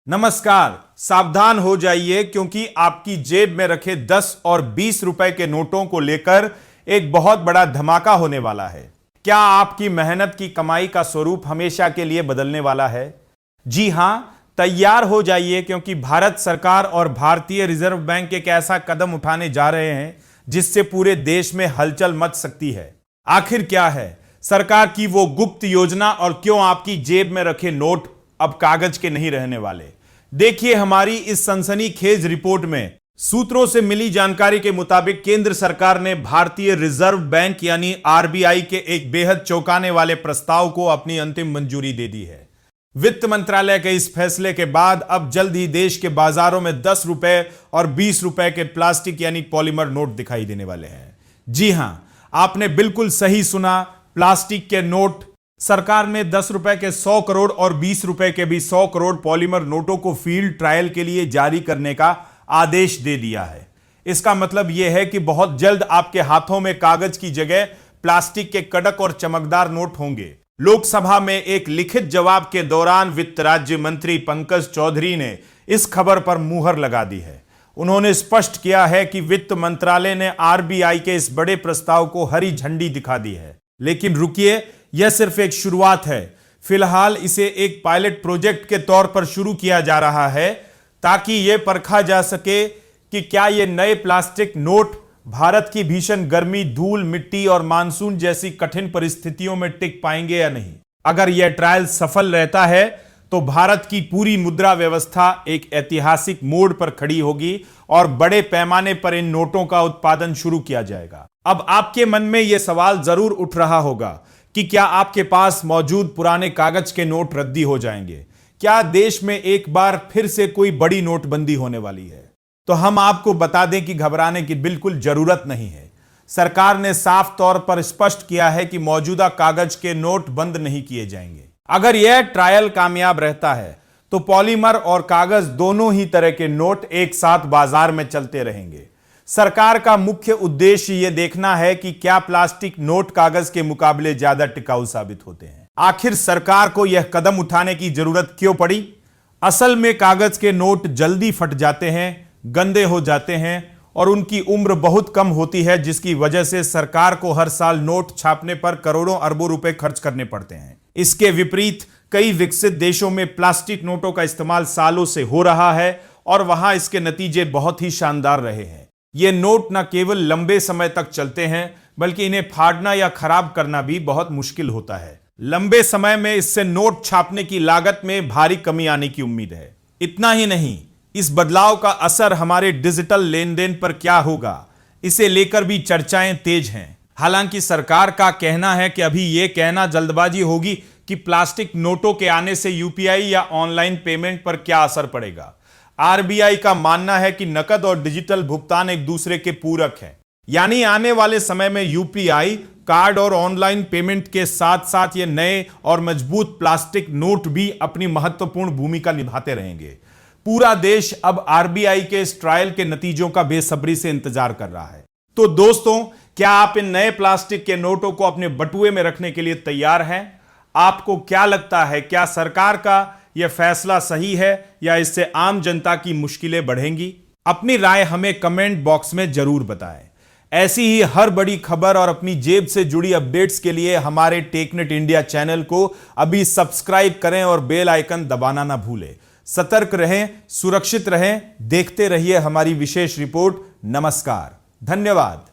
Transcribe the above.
नमस्कार। सावधान हो जाइए क्योंकि आपकी जेब में रखे 10 और 20 रुपए के नोटों को लेकर एक बहुत बड़ा धमाका होने वाला है। क्या आपकी मेहनत की कमाई का स्वरूप हमेशा के लिए बदलने वाला है? जी हां, तैयार हो जाइए क्योंकि भारत सरकार और भारतीय रिजर्व बैंक एक ऐसा कदम उठाने जा रहे हैं जिससे पूरे देश में हलचल मच सकती है। आखिर क्या है सरकार की वो गुप्त योजना और क्यों आपकी जेब में रखे नोट अब कागज के नहीं रहने वाले? देखिए हमारी इस सनसनीखेज रिपोर्ट में। सूत्रों से मिली जानकारी के मुताबिक केंद्र सरकार ने भारतीय रिजर्व बैंक यानी आरबीआई के एक बेहद चौंकाने वाले प्रस्ताव को अपनी अंतिम मंजूरी दे दी है। वित्त मंत्रालय के इस फैसले के बाद अब जल्द ही देश के बाजारों में 10 रुपए और 20 रुपए के प्लास्टिक यानी पॉलीमर नोट दिखाई देने वाले हैं। जी हां, आपने बिल्कुल सही सुना, प्लास्टिक के नोट। सरकार ने 10 रुपए के 100 करोड़ और 20 रुपए के भी 100 करोड़ पॉलीमर नोटों को फील्ड ट्रायल के लिए जारी करने का आदेश दे दिया है। इसका मतलब यह है कि बहुत जल्द आपके हाथों में कागज की जगह प्लास्टिक के कड़क और चमकदार नोट होंगे। लोकसभा में एक लिखित जवाब के दौरान वित्त राज्य मंत्री पंकज चौधरी ने इस खबर पर मुहर लगा दी है। उन्होंने स्पष्ट किया है कि वित्त मंत्रालय ने आरबीआई के इस बड़े प्रस्ताव को हरी झंडी दिखा दी है। लेकिन रुकिए, यह सिर्फ एक शुरुआत है। फिलहाल इसे एक पायलट प्रोजेक्ट के तौर पर शुरू किया जा रहा है ताकि यह परखा जा सके कि क्या ये नए प्लास्टिक नोट भारत की भीषण गर्मी, धूल, मिट्टी और मानसून जैसी कठिन परिस्थितियों में टिक पाएंगे या नहीं। अगर यह ट्रायल सफल रहता है तो भारत की पूरी मुद्रा व्यवस्था एक ऐतिहासिक मोड़ पर खड़ी होगी और बड़े पैमाने पर इन नोटों का उत्पादन शुरू किया जाएगा। अब आपके मन में यह सवाल जरूर उठ रहा होगा कि क्या आपके पास मौजूद पुराने कागज के नोट रद्दी हो जाएंगे? क्या देश में एक बार फिर से कोई बड़ी नोटबंदी होने वाली है? तो हम आपको बता दें कि घबराने की बिल्कुल जरूरत नहीं है। सरकार ने साफ तौर पर स्पष्ट किया है कि मौजूदा कागज के नोट बंद नहीं किए जाएंगे। अगर यह ट्रायल कामयाब रहता है तो पॉलीमर और कागज दोनों ही तरह के नोट एक साथ बाजार में चलते रहेंगे। सरकार का मुख्य उद्देश्य यह देखना है कि क्या प्लास्टिक नोट कागज के मुकाबले ज्यादा टिकाऊ साबित होते हैं। आखिर सरकार को यह कदम उठाने की जरूरत क्यों पड़ी? असल में कागज के नोट जल्दी फट जाते हैं, गंदे हो जाते हैं और उनकी उम्र बहुत कम होती है, जिसकी वजह से सरकार को हर साल नोट छापने पर करोड़ों अरबों रुपए खर्च करने पड़ते हैं। इसके विपरीत कई विकसित देशों में प्लास्टिक नोटों का इस्तेमाल सालों से हो रहा है और वहां इसके नतीजे बहुत ही शानदार रहे हैं। ये नोट न केवल लंबे समय तक चलते हैं बल्कि इन्हें फाड़ना या खराब करना भी बहुत मुश्किल होता है। लंबे समय में इससे नोट छापने की लागत में भारी कमी आने की उम्मीद है। इतना ही नहीं, इस बदलाव का असर हमारे डिजिटल लेन देन पर क्या होगा, इसे लेकर भी चर्चाएं तेज हैं। हालांकि सरकार का कहना है कि अभी यह कहना जल्दबाजी होगी कि प्लास्टिक नोटों के आने से यूपीआई या ऑनलाइन पेमेंट पर क्या असर पड़ेगा। आरबीआई का मानना है कि नकद और डिजिटल भुगतान एक दूसरे के पूरक हैं। यानी आने वाले समय में यूपीआई, कार्ड और ऑनलाइन पेमेंट के साथ साथ ये नए और मजबूत प्लास्टिक नोट भी अपनी महत्वपूर्ण भूमिका निभाते रहेंगे। पूरा देश अब आरबीआई के इस ट्रायल के नतीजों का बेसब्री से इंतजार कर रहा है। तो दोस्तों, क्या आप इन नए प्लास्टिक के नोटों को अपने बटुए में रखने के लिए तैयार हैं? आपको क्या लगता है, क्या सरकार का यह फैसला सही है या इससे आम जनता की मुश्किलें बढ़ेंगी? अपनी राय हमें कमेंट बॉक्स में जरूर बताएं। ऐसी ही हर बड़ी खबर और अपनी जेब से जुड़ी अपडेट्स के लिए हमारे टेकनेट इंडिया चैनल को अभी सब्सक्राइब करें और बेल आइकन दबाना ना भूलें। सतर्क रहें, सुरक्षित रहें, देखते रहिए हमारी विशेष रिपोर्ट। नमस्कार, धन्यवाद।